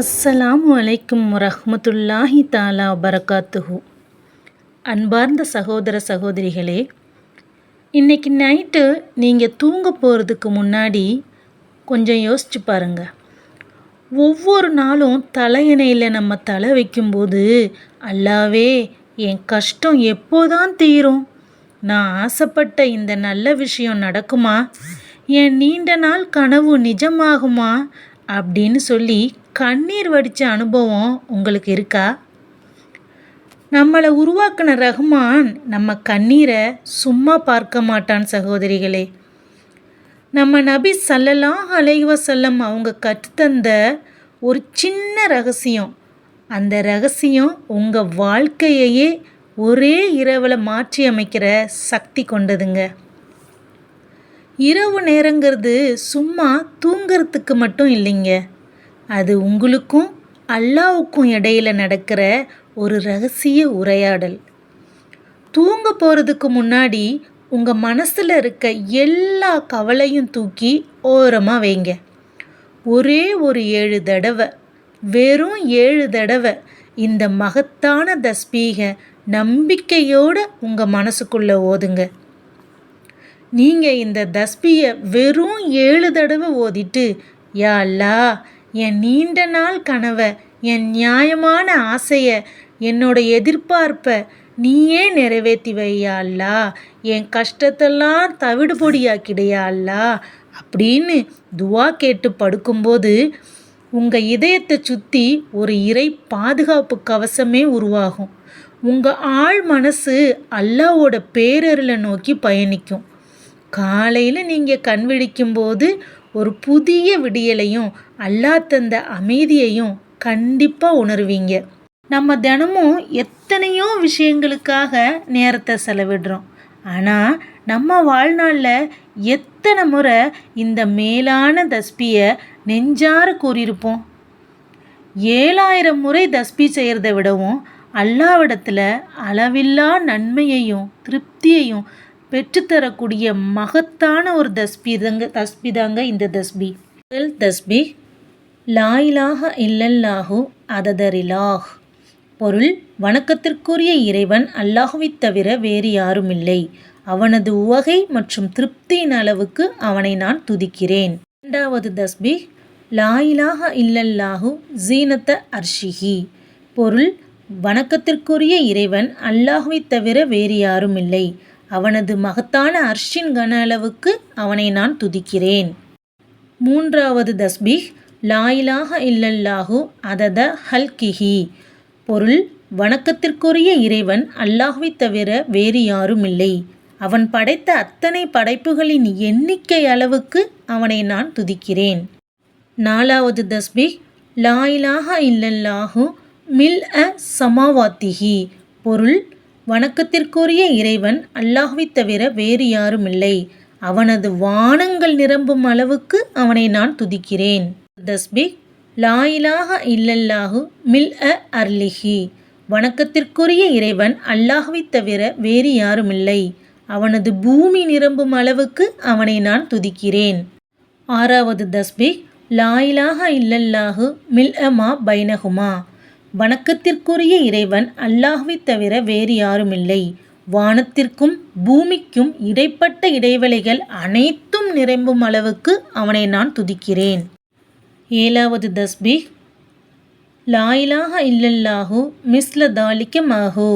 அஸ்ஸலாமு அலைக்கும் வரஹ்மத்துல்லாஹி தஆலா வபரகாத்துஹு. அன்பார்ந்த சகோதர சகோதரிகளே, இன்றைக்கி நைட்டு நீங்கள் தூங்க போகிறதுக்கு முன்னாடி கொஞ்சம் யோசிச்சு பாருங்கள். ஒவ்வொரு நாளும் தலையணையில் நம்ம தலை வைக்கும்போது, அல்லாவே என் கஷ்டம் எப்போதான் தீரும், நான் ஆசைப்பட்ட இந்த நல்ல விஷயம் நடக்குமா, என் நீண்ட நாள் கனவு நிஜமாகுமா அப்படின்னு சொல்லி கண்ணீர் வடித்த அனுபவம் உங்களுக்கு இருக்கா? நம்மளை உருவாக்கின ரஹ்மான் நம்ம கண்ணீரை சும்மா பார்க்க மாட்டான் சகோதரிகளே. நம்ம நபி ஸல்லல்லாஹு அலைஹி வஸல்லம் அவங்க கற்றுத்தந்த ஒரு சின்ன ரகசியம், அந்த ரகசியம் உங்கள் வாழ்க்கையையே ஒரே இரவில் மாற்றி அமைக்கிற சக்தி கொண்டதுங்க. இரவு நேரங்கிறது சும்மா தூங்கிறதுக்கு மட்டும் இல்லைங்க, அது உங்களுக்கும் அல்லாவுக்கும் இடையில் நடக்கிற ஒரு ரகசிய உரையாடல். தூங்க போகிறதுக்கு முன்னாடி உங்கள் மனசில் இருக்க எல்லா கவலையும் தூக்கி ஓரமாக வைங்க. ஒரே ஒரு 7 தடவை, வெறும் 7 தடவை இந்த மகத்தான தஸ்பீகை நம்பிக்கையோடு உங்கள் மனசுக்குள்ளே ஓதுங்க. நீங்கள் இந்த தஸ்பீயை வெறும் 7 தடவை ஓதிட்டு, யா அல்லாஹ், என் நீண்ட நாள் கனவை, என் நியாயமான ஆசையை, என்னோட எதிர்பார்ப்பை நீயே நிறைவேற்றி வையா அல்லாஹ், என் கஷ்டத்தெல்லாம் தவிடு பொடியாக்கிடையா அல்லாஹ் அப்படின்னு துவா கேட்டு படுக்கும்போது உங்கள் இதயத்தை சுற்றி ஒரு இறை பாதுகாப்பு கவசமே உருவாகும். உங்கள் ஆழ் மனசு அல்லாவோட பேரருளை நோக்கி பயணிக்கும். காலையில் நீங்கள் கண் விழிக்கும்போது ஒரு புதிய விடியலையும் அல்லாஹ் தந்த அமைதியையும் கண்டிப்பாக உணர்வீங்க. நம்ம தினமும் எத்தனையோ விஷயங்களுக்காக நேரத்தை செலவிடுறோம். ஆனால் நம்ம வாழ்நாளில் எத்தனை முறை இந்த மேலான தஸ்பியை நெஞ்சார கூறியிருப்போம்? 7000 முறை தஸ்பி செய்கிறத விடவும் அல்லாவிடத்தில் அளவில்லா நன்மையையும் திருப்தியையும் பெற்றுத்தரக்கூடிய மகத்தான ஒரு தஸ்பி தாங்க இந்த தஸ்பி. முதல் தஸ்பி, லா இலாஹ இல்லல்லாஹு அததரிலாஹ். பொருள்: வணக்கத்திற்குரிய இறைவன் அல்லாஹுவைத் தவிர வேறு யாரும் இல்லை, அவனது உவகை மற்றும் திருப்தியின் அளவுக்கு அவனை நான் துதிக்கிறேன். இரண்டாவது தஸ்பி, லா இலாஹ இல்லல்லாஹு ஜீனத்த அர்ஷிஹி. பொருள்: வணக்கத்திற்குரிய இறைவன் அல்லாஹுவைத் தவிர வேறு யாரும் இல்லை, அவனது மகத்தான அர்ஷின் கன அளவுக்கு அவனை நான் துதிக்கிறேன். மூன்றாவது தஸ்பி, லா இலாஹ இல்லல்லாஹு அதத ஹல்கிஹி. பொருள்: வணக்கத்திற்குரிய இறைவன் அல்லாஹுவைத் தவிர வேறு யாரும் இல்லை, அவன் படைத்த அத்தனை படைப்புகளின் எண்ணிக்கை அளவுக்கு அவனை நான் துதிக்கிறேன். நாலாவது தஸ்பி, லா இலாஹ இல்லல்லாஹு மில் அ சமாவாத்திஹி. பொருள்: வணக்கத்திற்குரிய இறைவன் அல்லாஹுவைத் தவிர வேறு யாரும் இல்லை, அவனது வானங்கள் நிரம்பும் அளவுக்கு அவனை நான் துதிக்கிறேன். தஸ்பி, லா இலாஹ இல்லல்லாஹு மில் அ அர்லிஹி. வணக்கத்திற்குரிய இறைவன் அல்லாஹுவைத் தவிர வேறு யாரும் இல்லை, அவனது பூமி நிரம்பும் அளவுக்கு அவனை நான் துதிக்கிறேன். ஆறாவது தஸ்பி, லா இலாஹ இல்லல்லாஹு மில் அ மா பைனஹுமா. வணக்கத்திற்குரிய இறைவன் அல்லாஹுவைத் தவிர வேறு யாரும் இல்லை, வானத்திற்கும் பூமிக்கும் இடைப்பட்ட இடைவெளிகள் அனைத்தும் நிரம்பும் அளவுக்கு அவனை நான் துதிக்கிறேன். ஏழாவது தஸ்பி, லா இலாஹ இல்லல்லாஹு மிஸ்ல தாலிக்க மஹு.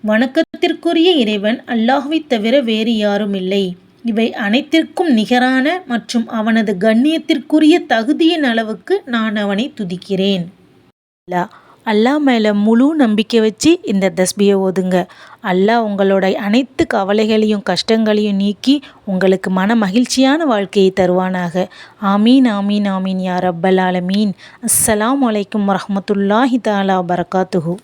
வணக்கத்திற்குரிய இறைவன் அல்லாஹுவைத் தவிர வேறு யாரும் இல்லை, இவை அனைத்திற்கும் நிகரான மற்றும் அவனது கண்ணியத்திற்குரிய தகுதியின் அளவுக்கு நான் அவனை துதிக்கிறேன். அல்லாஹ் மேலே முழு நம்பிக்கை வச்சு இந்த தஸ்பியை ஓதுங்க. அல்லாஹ் உங்களோட அனைத்து கவலைகளையும் கஷ்டங்களையும் நீக்கி உங்களுக்கு மன மகிழ்ச்சியான வாழ்க்கையை தருவானாக. ஆமீன் ஆமீன் ஆமீன் யா ரப்பல் ஆலமீன். அஸ்ஸலாமு அலைக்கும் வரஹ்மத்துல்லாஹி தஆலா வபரகாத்துஹு.